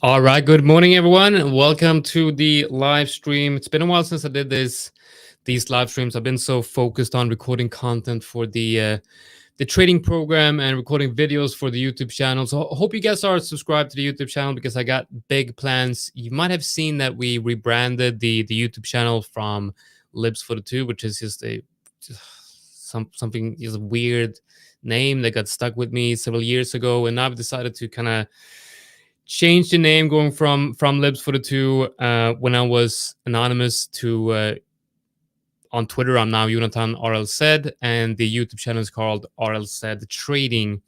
All right, good morning, everyone, and welcome to the live stream. It's been a while since I did these live streams. I've been so focused on recording content for the trading program and recording videos for the YouTube channel. So I hope you guys are subscribed to the YouTube channel because I got big plans. You might have seen that we rebranded the YouTube channel from Libs for the Two, which is just something is a weird name that got stuck with me several years ago, and I've decided to kind of change the name, going from Libs for the Two when I was anonymous to on Twitter. I'm now Jonatan RLZ, and the YouTube channel is called RLZ Trading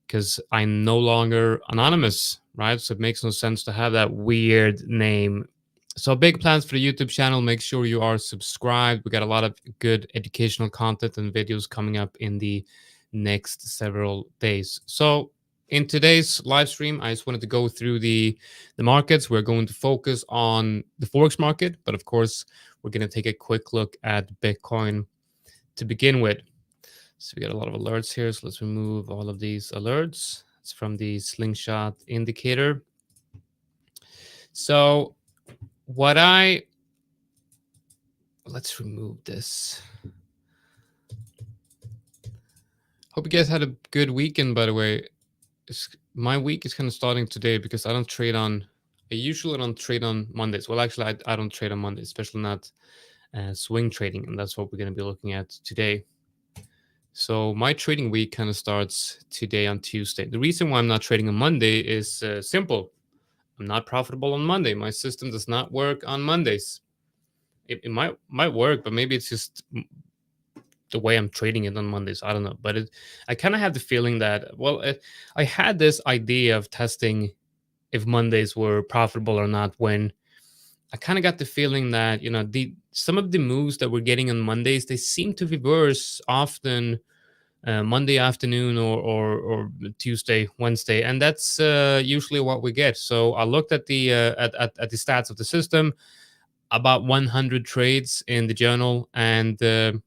because I'm no longer anonymous, right? So it makes no sense to have that weird name. So big plans for the YouTube channel. Make sure you are subscribed. We got a lot of good educational content and videos coming up in the next several days. So in today's live stream, I just wanted to go through the markets. We're going to focus on the Forex market, but of course, we're going to take a quick look at Bitcoin to begin with. So we got a lot of alerts here. So let's remove all of these alerts. It's from the slingshot indicator. So let's remove this. Hope you guys had a good weekend, by the way. My week is kind of starting today because I usually don't trade on Mondays. Well, actually, I don't trade on Mondays, especially not swing trading, and that's what we're going to be looking at today. So my trading week kind of starts today on Tuesday. The reason why I'm not trading on Monday is simple. I'm not profitable on Monday. My system does not work on Mondays. It might work, but maybe it's just the way I'm trading it on Mondays. I don't know. But I kind of have the feeling that, I had this idea of testing if Mondays were profitable or not when I kind of got the feeling that, some of the moves that we're getting on Mondays, they seem to reverse often Monday afternoon or Tuesday, Wednesday, and that's usually what we get. So I looked at the at the stats of the system, about 100 trades in the journal, and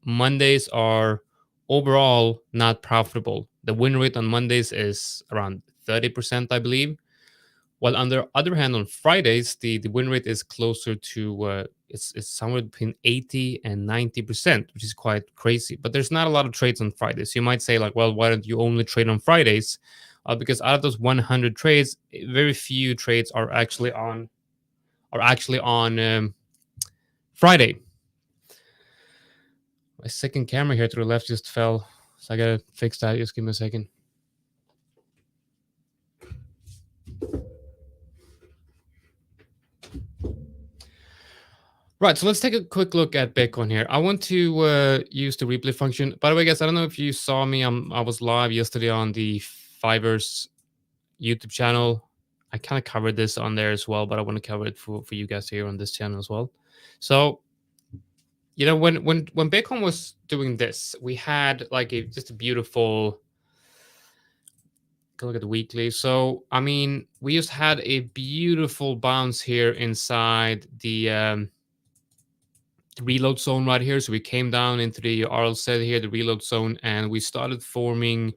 Mondays are overall not profitable. The win rate on Mondays is around 30%, I believe. While on the other hand, on Fridays, the win rate is closer to it's somewhere between 80 and 90%, which is quite crazy. But there's not a lot of trades on Fridays. You might say like, well, why don't you only trade on Fridays? Because out of those 100 trades, very few trades are actually on Friday. My second camera here to the left just fell, so I gotta fix that. Just give me a second. Right, so let's take a quick look at Bitcoin here. I want to use the replay function. By the way, guys, I don't know if you saw me. I was live yesterday on the Fiverr's YouTube channel. I kind of covered this on there as well, but I want to cover it for you guys here on this channel as well. So, when Bitcoin was doing this, we had like just a beautiful. Look at the weekly. So, I mean, we just had a beautiful bounce here inside the reload zone right here. So we came down into the RLZ here, the reload zone, and we started forming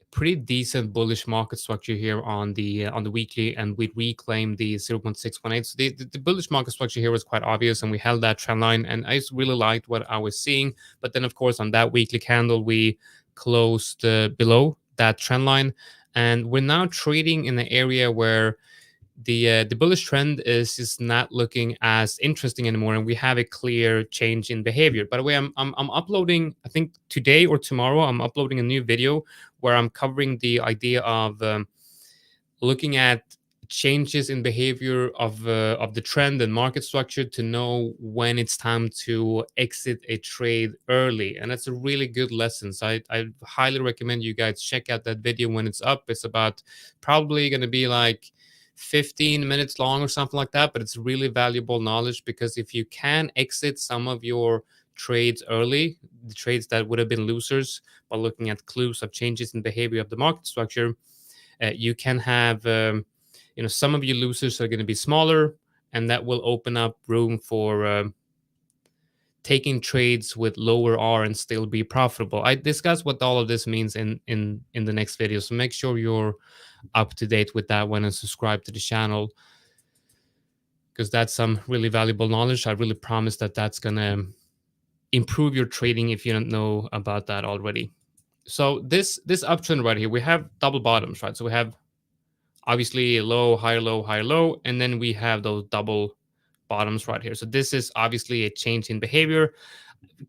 a pretty decent bullish market structure here on the weekly, and we reclaimed the 0.618. So the bullish market structure here was quite obvious, and we held that trend line, and I just really liked what I was seeing. But then, of course, on that weekly candle, we closed below that trend line, and we're now trading in an area where the bullish trend is not looking as interesting anymore, and we have a clear change in behavior. By the way, I'm uploading, I think today or tomorrow, I'm uploading a new video where I'm covering the idea of looking at changes in behavior of the trend and market structure to know when it's time to exit a trade early, and that's a really good lesson. So I highly recommend you guys check out that video when it's up. It's about probably going to be like 15 minutes long or something like that, but it's really valuable knowledge, because if you can exit some of your trades early, the trades that would have been losers, by looking at clues of changes in behavior of the market structure, you can have some of your losers are going to be smaller, and that will open up room for taking trades with lower R and still be profitable. I discuss what all of this means in the next video, so make sure you're up to date with that one and subscribe to the channel, because that's some really valuable knowledge. I really promise that that's gonna improve your trading if you don't know about that already. So this uptrend right here, we have double bottoms, right? So we have obviously low, higher, low, higher, low, and then we have those double bottoms right here. So this is obviously a change in behavior.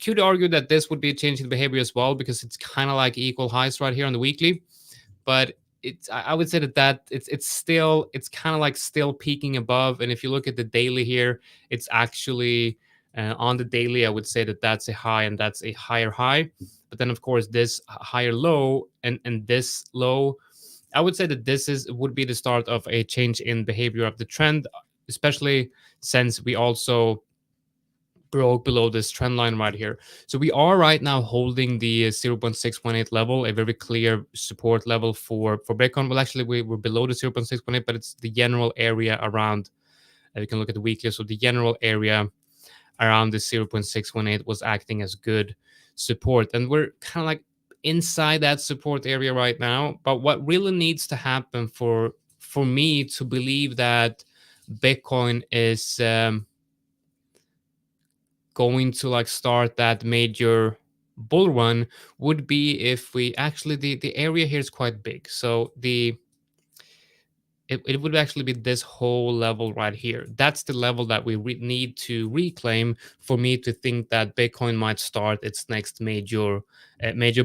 Could argue that this would be a change in behavior as well, because it's kind of like equal highs right here on the weekly. But I would say that it's kind of like still peaking above. And if you look at the daily here, it's actually on the daily, I would say that that's a high and that's a higher high. But then of course this higher low and this low, I would say that would be the start of a change in behavior of the trend, especially since we also broke below this trend line right here. So we are right now holding the 0.618 level, a very clear support level for Bitcoin. Well, actually, we're below the 0.618, but it's the general area around. You can look at the weekly. So the general area around the 0.618 was acting as good support. And we're kind of like inside that support area right now. But what really needs to happen for me to believe that Bitcoin is going to like start that major bull run would be if we actually the area here is quite big. So it would actually be this whole level right here. That's the level that we need to reclaim for me to think that Bitcoin might start its next major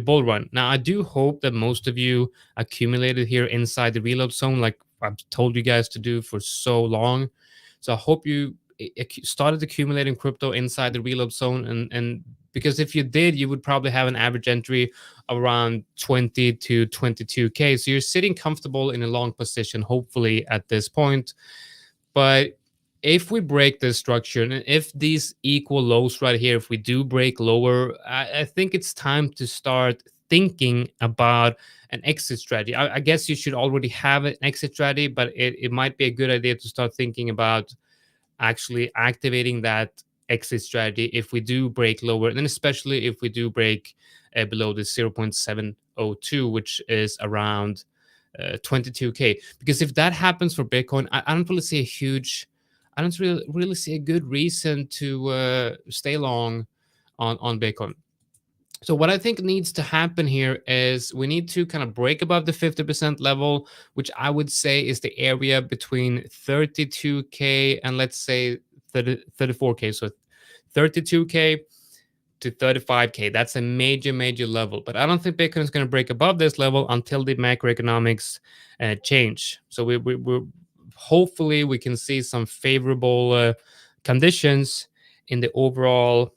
bull run. Now, I do hope that most of you accumulated here inside the reload zone, like I've told you guys to do for so long. So I hope you started accumulating crypto inside the reload zone, and because if you did, you would probably have an average entry around 20 to 22K. So you're sitting comfortable in a long position, hopefully at this point. But if we break this structure and if these equal lows right here, if we do break lower, I think it's time to start thinking about an exit strategy. I guess you should already have an exit strategy, but it might be a good idea to start thinking about actually activating that exit strategy if we do break lower, and then especially if we do break below the 0.702, which is around 22K. Because if that happens for Bitcoin, I don't really see I don't really see a good reason to stay long on Bitcoin. So what I think needs to happen here is we need to kind of break above the 50% level, which I would say is the area between 32K and let's say 34K. So 32K to 35K. That's a major level. But I don't think Bitcoin is going to break above this level until the macroeconomics change. So we're hopefully we can see some favorable conditions in the overall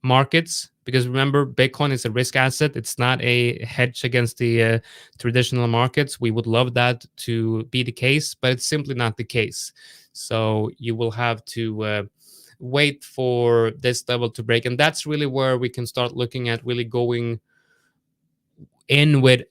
markets, because remember, Bitcoin is a risk asset. It's not a hedge against the traditional markets. We would love that to be the case, but it's simply not the case. So you will have to wait for this level to break, and that's really where we can start looking at really going in with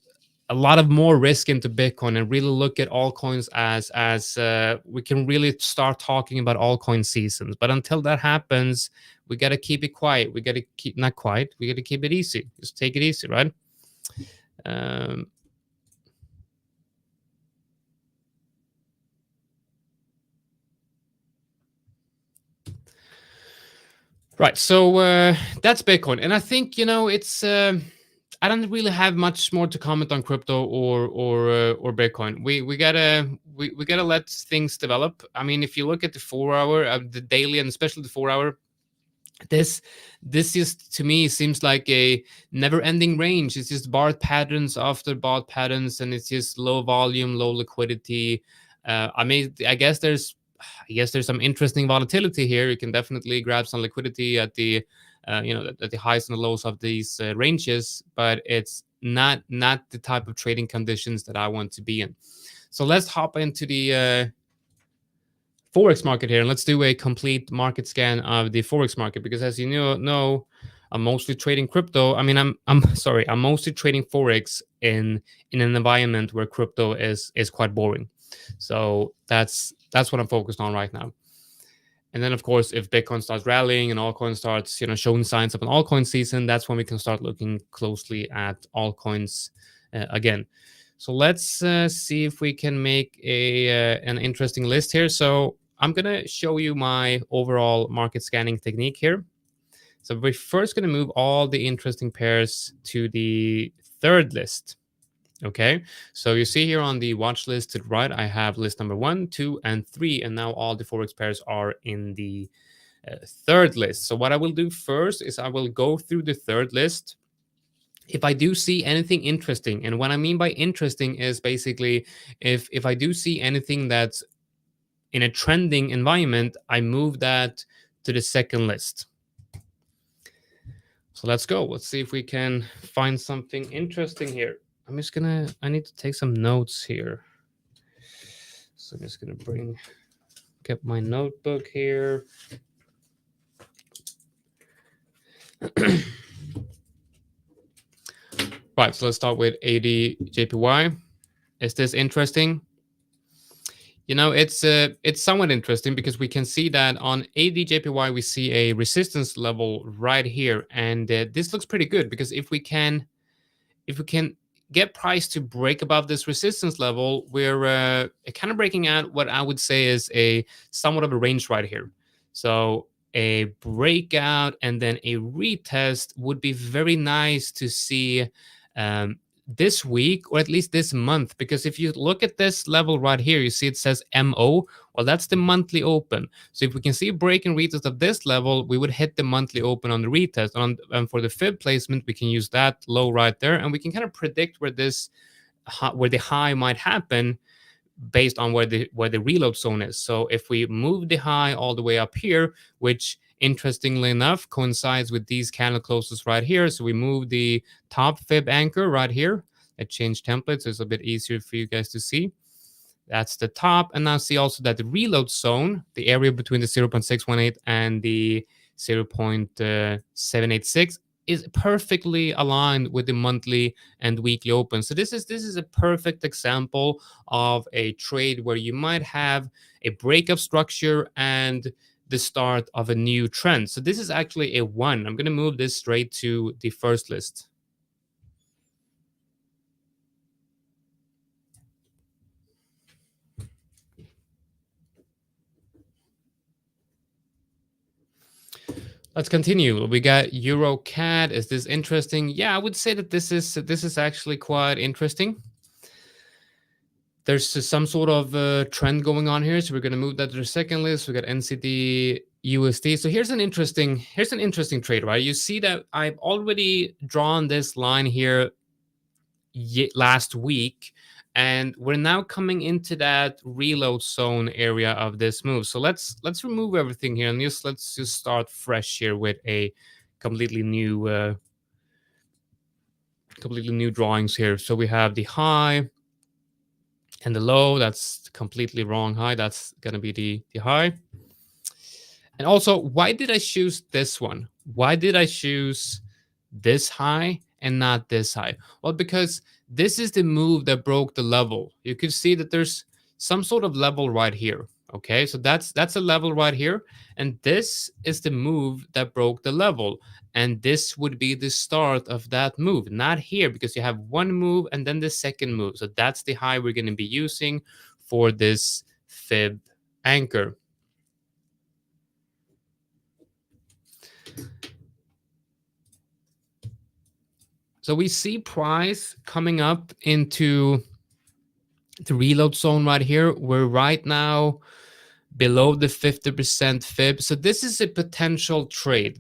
a lot of more risk into Bitcoin and really look at altcoins as we can really start talking about altcoin seasons. But until that happens, we got to keep it quiet. We got to keep not quiet. We got to keep it easy. Just take it easy, right? Right. So that's Bitcoin, and I think it's. I don't really have much more to comment on crypto or Bitcoin. We gotta let things develop. I mean, if you look at the 4 hour, the daily, and especially the 4 hour, this just to me seems like a never-ending range. It's just bar patterns after bar patterns, and it's just low volume, low liquidity. I mean, I guess there's some interesting volatility here. You can definitely grab some liquidity at the at the highs and the lows of these ranges, but it's not the type of trading conditions that I want to be in. So let's hop into the Forex market here, and let's do a complete market scan of the Forex market, because as you know, I'm mostly trading crypto. I mean, I'm sorry, I'm mostly trading Forex in an environment where crypto is quite boring. So that's what I'm focused on right now. And then, of course, if Bitcoin starts rallying and altcoin starts, showing signs of an altcoin season, that's when we can start looking closely at altcoins again. So let's see if we can make an interesting list here. So I'm gonna show you my overall market scanning technique here. So we're first gonna move all the interesting pairs to the third list. Okay, so you see here on the watch list to the right, I have list number 1, 2, and 3, and now all the Forex pairs are in the third list. So what I will do first is I will go through the third list. If I do see anything interesting, and what I mean by interesting is basically if I do see anything that's in a trending environment, I move that to the second list. So let's go. Let's see if we can find something interesting here. I need to take some notes here. So I'm just gonna get my notebook here. Right, so let's start with ADJPY. Is this interesting? It's somewhat interesting because we can see that on ADJPY we see a resistance level right here, and this looks pretty good because if we can get price to break above this resistance level, we're kind of breaking out what I would say is a somewhat of a range right here. So a breakout and then a retest would be very nice to see this week, or at least this month, because if you look at this level right here, you see it says MO. Well, that's the monthly open. So if we can see a break and retest of this level, we would hit the monthly open on the retest. And for the fib placement, we can use that low right there, and we can kind of predict where the high might happen based on where the reload zone is. So if we move the high all the way up here, which interestingly enough coincides with these candle closes right here, so we move the top fib anchor right here. I changed templates, so it's a bit easier for you guys to see. That's the top, and now see also that the reload zone, the area between the 0.618 and the 0.786, is perfectly aligned with the monthly and weekly open. So this is a perfect example of a trade where you might have a breakup structure and the start of a new trend. So this is actually a 1. I'm going to move this straight to the first list. Let's continue. We got Euro CAD. Is this interesting? Yeah, I would say that this is actually quite interesting. There's some sort of trend going on here, so we're going to move that to the second list. We got NCD USD. So here's an interesting trade, right? You see that I've already drawn this line here last week, and we're now coming into that reload zone area of this move. So let's remove everything here and let's just start fresh here with a completely new drawings here. So we have the high and the low. That's completely wrong high. That's gonna be the high. And also, why did I choose this one? Why did I choose this high and not this high? Well, because this is the move that broke the level. You can see that there's some sort of level right here. Okay, so that's a level right here, and this is the move that broke the level, and this would be the start of that move, not here, because you have one move and then the second move. So that's the high we're going to be using for this fib anchor. So we see price coming up into the reload zone right here. We're right now below the 50% fib. So this is a potential trade.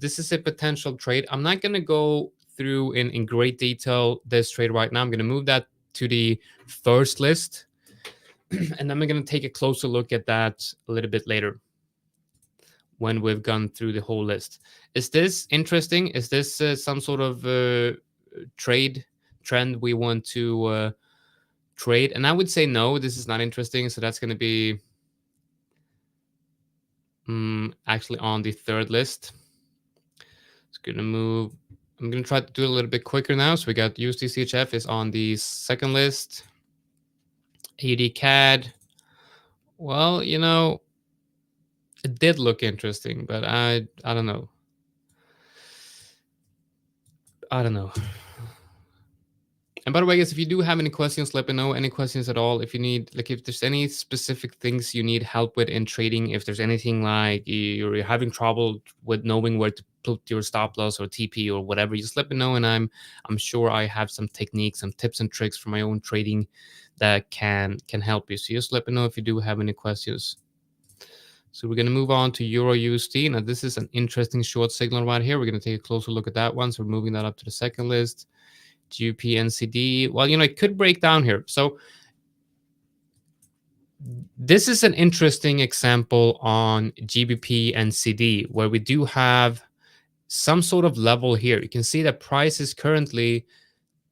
I'm not going to go through in great detail this trade right now. I'm going to move that to the first list. And then we're going to take a closer look at that a little bit later when we've gone through the whole list. Is this interesting? Is this some sort of trend we want to trade? And I would say no, this is not interesting. So that's going to be actually on the third list. It's going to move. I'm going to try to do it a little bit quicker now. So we got USD is on the second list. AD CAD. Well, It did look interesting, but I don't know. I don't know. And by the way, guys, if you do have any questions, let me know. Any questions at all. If you need, like, if there's any specific things you need help with in trading, if there's anything like you're having trouble with knowing where to put your stop loss or TP or whatever, just let me know. And I'm sure I have some techniques, some tips and tricks for my own trading that can help you. So just let me know if you do have any questions. So we're going to move on to Euro USD. Now, this is an interesting short signal right here. We're going to take a closer look at that one. So we're moving that up to the second list. GBP NCD. Well, it could break down here. So this is an interesting example on GBP NCD where we do have some sort of level here. You can see that price is currently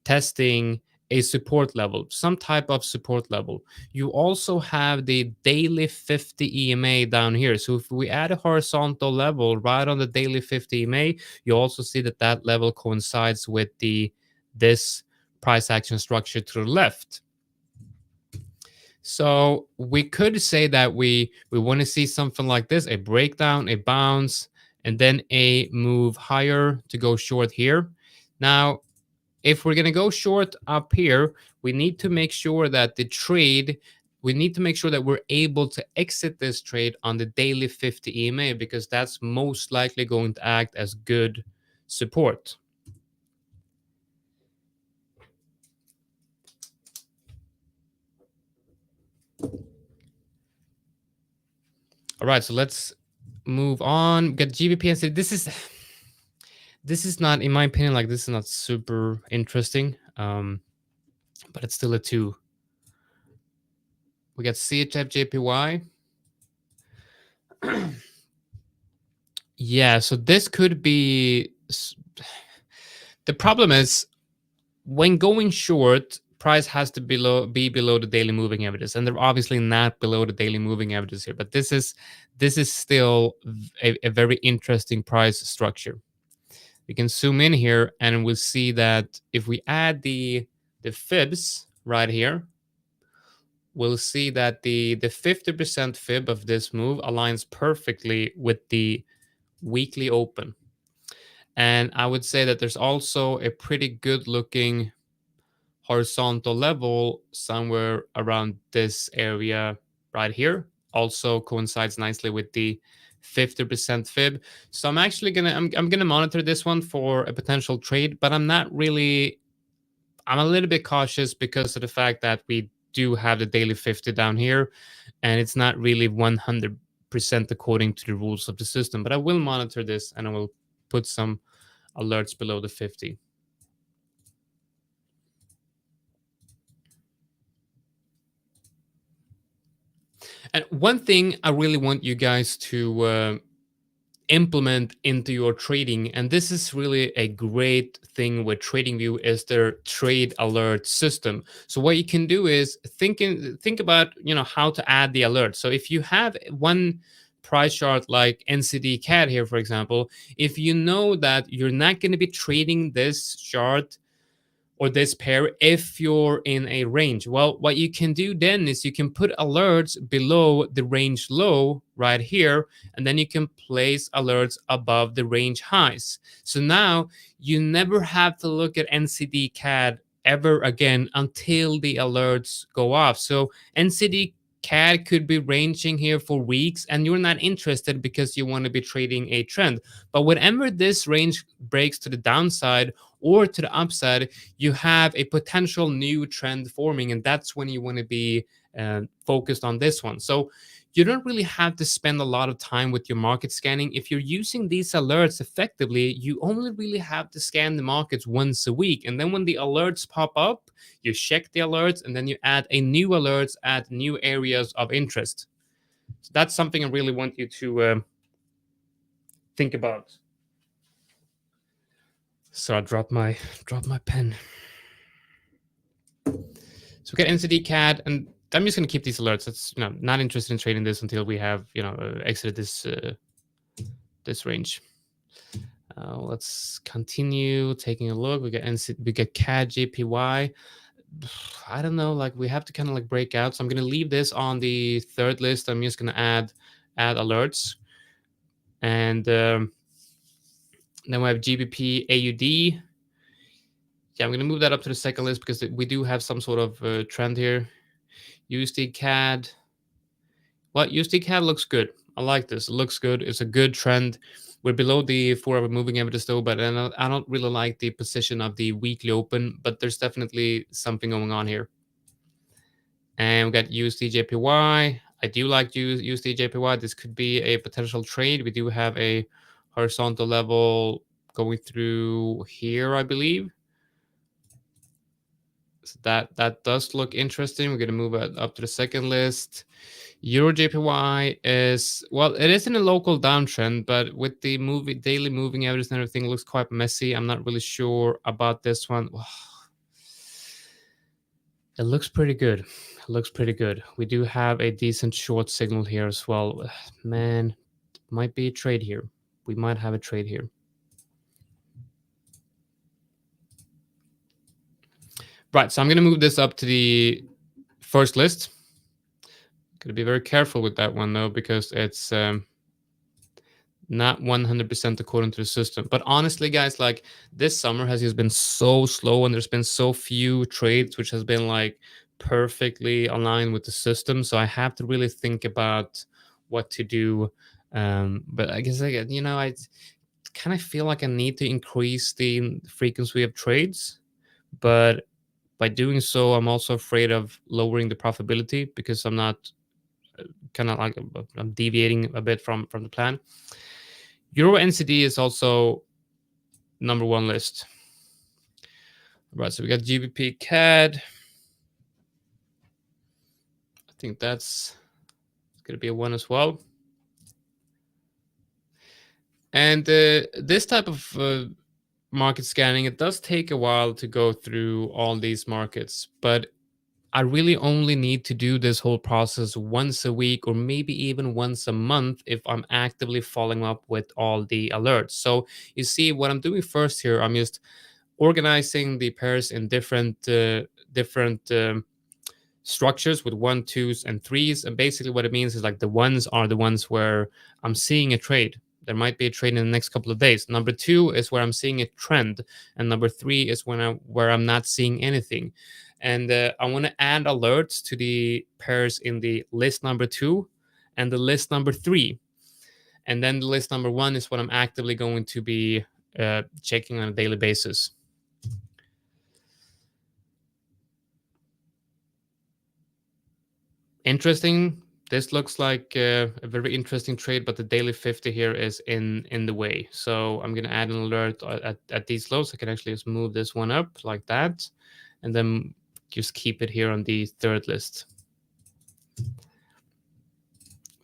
testing a support level, some type of support level. You also have the daily 50 EMA down here. So if we add a horizontal level right on the daily 50 EMA, you also see that that level coincides with this price action structure to the left. So we could say that we want to see something like this, a breakdown, a bounce, and then a move higher to go short here. Now, if we're going to go short up here, we need to make sure that we need to make sure that we're able to exit this trade on the daily 50 EMA, because that's most likely going to act as good support. All right, so let's move on. We got GBP and this is not, in my opinion, like this is not super interesting, but it's still a 2. We got ADJPY. Yeah, so this could be. The problem is when going short, price has to be below the daily moving averages, and they're obviously not below the daily moving averages here. But this is still a very interesting price structure. We can zoom in here and we'll see that if we add the fibs right here, we'll see that the 50% fib of this move aligns perfectly with the weekly open. And I would say that there's also a pretty good looking horizontal level somewhere around this area right here. Also coincides nicely with the 50% fib. So I'm actually I'm gonna monitor this one for a potential trade, but I'm a little bit cautious because of the fact that we do have the daily 50 down here, and it's not really 100% according to the rules of the system. But I will monitor this and I will put some alerts below the 50. And one thing I really want you guys to implement into your trading, and this is really a great thing with TradingView, is their trade alert system. So what you can do is think about how to add the alert. So if you have one price chart like NCD CAD here, for example, if you know that you're not going to be trading this chart or this pair if you're in a range, well, what you can do then is you can put alerts below the range low right here, and then you can place alerts above the range highs. So now you never have to look at NCD CAD ever again until the alerts go off. So NCD CAD could be ranging here for weeks and you're not interested because you want to be trading a trend. But whenever this range breaks to the downside or to the upside, you have a potential new trend forming, and that's when you want to be focused on this one. So you don't really have to spend a lot of time with your market scanning. If you're using these alerts effectively, you only really have to scan the markets once a week. And then when the alerts pop up, you check the alerts and then you add a new alerts at new areas of interest. So that's something I really want you to think about. So I dropped my pen. So we got NCD CAD, and I'm just going to keep these alerts. It's not interested in trading this until we have exited this range. Let's continue taking a look. We got CAD JPY. I don't know, like we have to kind of like break out. So I'm going to leave this on the third list. I'm just going to add alerts. And then we have GBP AUD. Yeah, I'm going to move that up to the second list because we do have some sort of trend here. USD CAD. Well, USD CAD looks good. I like this. It looks good. It's a good trend. We're below the 4-hour moving average though, but I don't really like the position of the weekly open, but there's definitely something going on here. And we got USD/JPY. I do like USD/JPY. This could be a potential trade. We do have a horizontal level going through here, I believe. So that does look interesting. We're going to move it up to the second list. Euro/JPY is, well, it is in a local downtrend, but with the daily moving average and everything, it looks quite messy. I'm not really sure about this one. It looks pretty good. It looks pretty good. We do have a decent short signal here as well. Man, might be a trade here. We might have a trade here. Right, so I'm going to move this up to the first list. Got to be very careful with that one, though, because it's not 100% according to the system. But honestly, guys, like this summer has just been so slow and there's been so few trades which has been like perfectly aligned with the system. So I have to really think about what to do. But I guess, I kind of feel like I need to increase the frequency of trades. But by doing so, I'm also afraid of lowering the profitability because I'm not kind of like I'm deviating a bit from the plan. Euro NCD is also number one list. Right, so we got GBP CAD. I think that's going to be a one as well. And this type of market scanning, it does take a while to go through all these markets, but I really only need to do this whole process once a week or maybe even once a month if I'm actively following up with all the alerts. So you see what I'm doing first here, I'm just organizing the pairs in different structures with 1, 2s, and 3s. And basically what it means is like the ones are the ones where I'm seeing a trade. There might be a trade in the next couple of days. Number 2 is where I'm seeing a trend, and number 3 is where I'm not seeing anything. And I want to add alerts to the pairs in the list number 2 and the list number 3. And then the list number 1 is what I'm actively going to be checking on a daily basis. Interesting. This looks like a very interesting trade, but the daily 50 here is in the way. So I'm going to add an alert at these lows. I can actually just move this one up like that, and then just keep it here on the third list.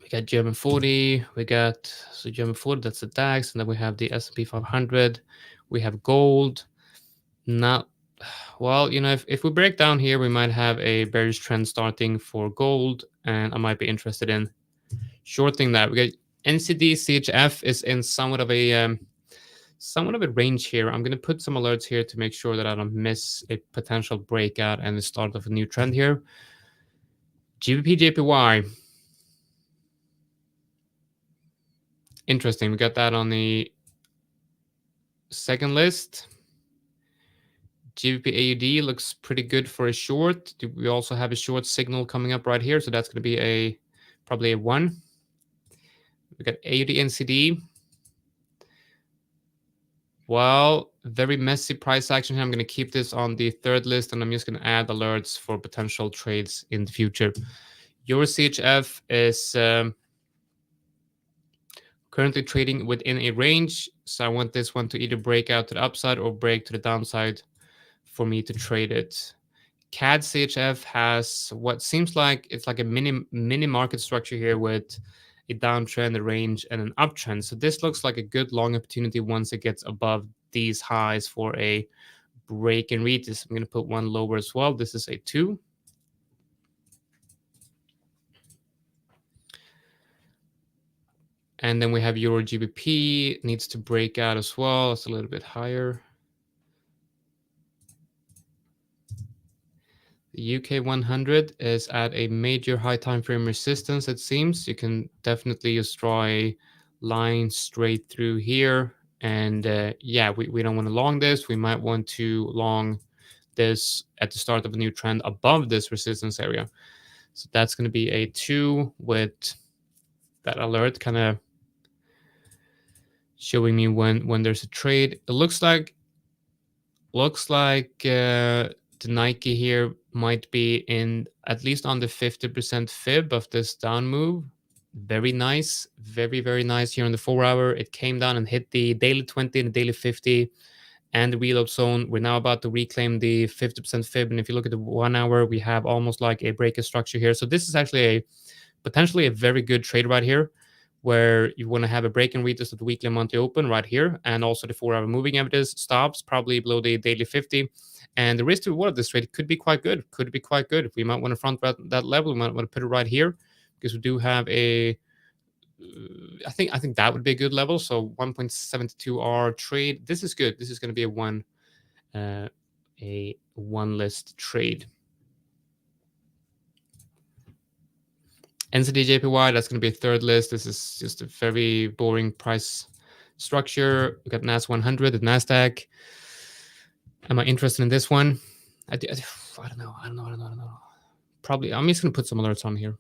We got German 40. We got German 40. That's the DAX, and then we have the S&P 500. We have gold. Not well, if we break down here, we might have a bearish trend starting for gold, and I might be interested in shorting that. We got NCD CHF is in somewhat of a range here. I'm going to put some alerts here to make sure that I don't miss a potential breakout and the start of a new trend here. GBP JPY. Interesting. We got that on the second list. GBP AUD looks pretty good for a short. We also have a short signal coming up right here, so that's going to be probably a 1. We got AUD NCD. Well, very messy price action here. I'm going to keep this on the third list, and I'm just going to add alerts for potential trades in the future. Euro CHF is currently trading within a range, so I want this one to either break out to the upside or break to the downside for me to trade it. CAD CHF has what seems like it's like a mini market structure here with a downtrend, a range, and an uptrend. So this looks like a good long opportunity once it gets above these highs for a break and retest. I'm going to put one lower as well. This is a 2. And then we have Euro GBP, needs to break out as well. It's a little bit higher. The UK 100 is at a major high time frame resistance, it seems. You can definitely just draw a line straight through here. And yeah, we don't want to long this. We might want to long this at the start of a new trend above this resistance area. So that's going to be a 2 with that alert kind of showing me when there's a trade. It looks like the Nike here might be in at least on the 50% fib of this down move. Very nice, very nice here on the 4-hour. It came down and hit the daily 20 and the daily 50 and the reload zone. We're now about to reclaim the 50% fib. And if you look at the 1-hour, we have almost like a breaker structure here. So this is actually potentially a very good trade right here, where you want to have a break and retest of the weekly and monthly open right here, and also the 4-hour moving averages stops probably below the daily 50. And the risk to reward of this trade could be quite good. We might want to front that level. We might want to put it right here because we do have a I think that would be a good level. So 1.72R trade. This is good. This is going to be a one list trade. ADJPY, that's going to be a third list. This is just a very boring price structure. We got NAS 100, the NASDAQ. Am I interested in this one? I don't know. Probably, I'm just going to put some alerts on here.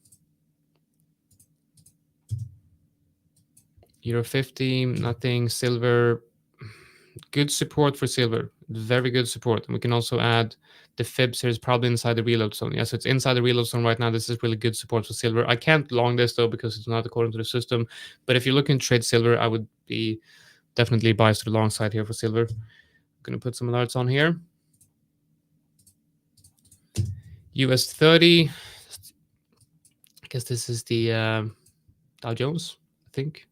Euro 50, nothing. Silver, good support for silver. Very good support. And we can also add the fibs here is probably inside the reload zone. Yeah, so it's inside the reload zone right now. This is really good support for silver. I can't long this though because it's not according to the system. But if you're looking to trade silver, I would be definitely biased to the long side here for silver. I'm going to put some alerts on here. US 30. I guess this is the Dow Jones, I think.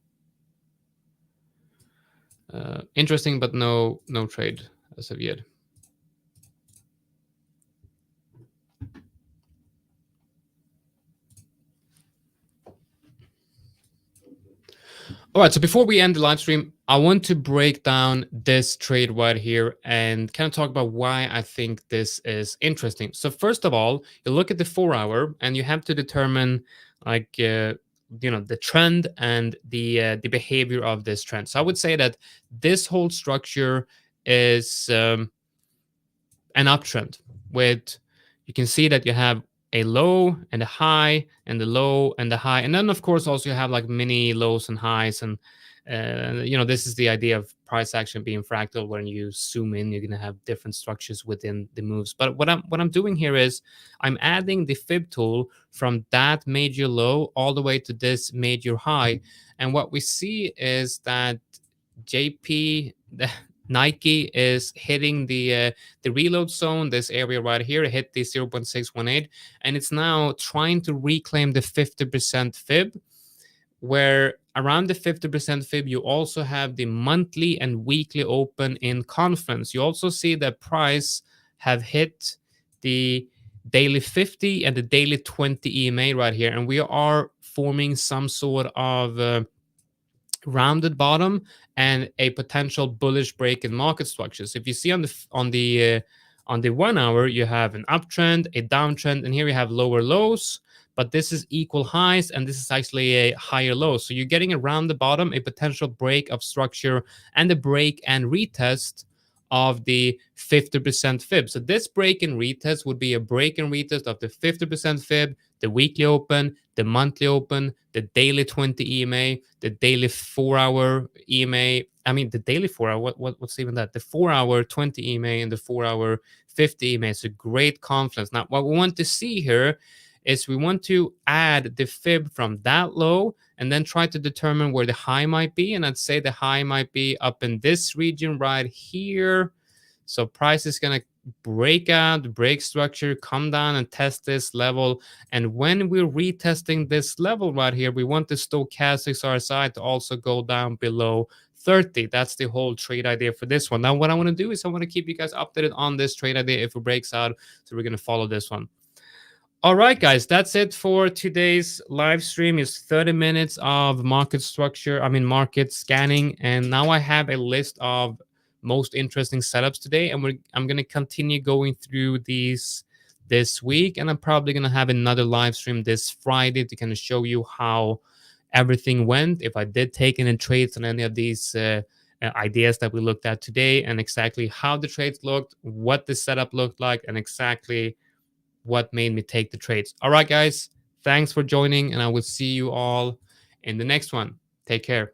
Interesting, but no trade as of yet. All right, so before we end the live stream, I want to break down this trade right here and kind of talk about why I think this is interesting. So first of all, you look at the 4-hour and you have to determine like the trend and the behavior of this trend. So I would say that this whole structure is an uptrend with, you can see that you have a low and a high and the low and the high, and then of course also you have like mini lows and highs, and this is the idea of price action being fractal. When you zoom in, you're going to have different structures within the moves. But what I'm doing here is I'm adding the fib tool from that major low all the way to this major high, and what we see is that Nike is hitting the reload zone, this area right here. It hit the 0.618, and it's now trying to reclaim the 50% fib, where around the 50% fib, you also have the monthly and weekly open in confluence. You also see that price have hit the daily 50 and the daily 20 EMA right here, and we are forming some sort of rounded bottom and a potential bullish break in market structures. If you see on the 1-hour, you have an uptrend, a downtrend, and here you have lower lows, but this is equal highs, and this is actually a higher low. So you're getting around the bottom, a potential break of structure, and a break and retest of the 50% fib. So this break and retest would be a break and retest of the 50% fib, the weekly open, the monthly open, the daily 20 EMA, the daily 4-hour EMA. I mean, the daily 4-hour, what's even that? The 4-hour 20 EMA and the 4-hour 50 EMA. It's a great confluence. Now, what we want to see here is we want to add the fib from that low and then try to determine where the high might be. And I'd say the high might be up in this region right here. So price is going to break out, break structure, come down and test this level. And when we're retesting this level right here, we want the stochastics RSI to also go down below 30. That's the whole trade idea for this one. Now, what I want to do is I want to keep you guys updated on this trade idea if it breaks out. So we're going to follow this one. All right, guys, that's it for today's live stream. It's 30 minutes of market scanning. And now I have a list of most interesting setups today. And I'm going to continue going through these this week. And I'm probably going to have another live stream this Friday to kind of show you how everything went, if I did take any trades on any of these ideas that we looked at today, and exactly how the trades looked, what the setup looked like, and exactly what made me take the trades. All right, guys, thanks for joining, and I will see you all in the next one. Take care.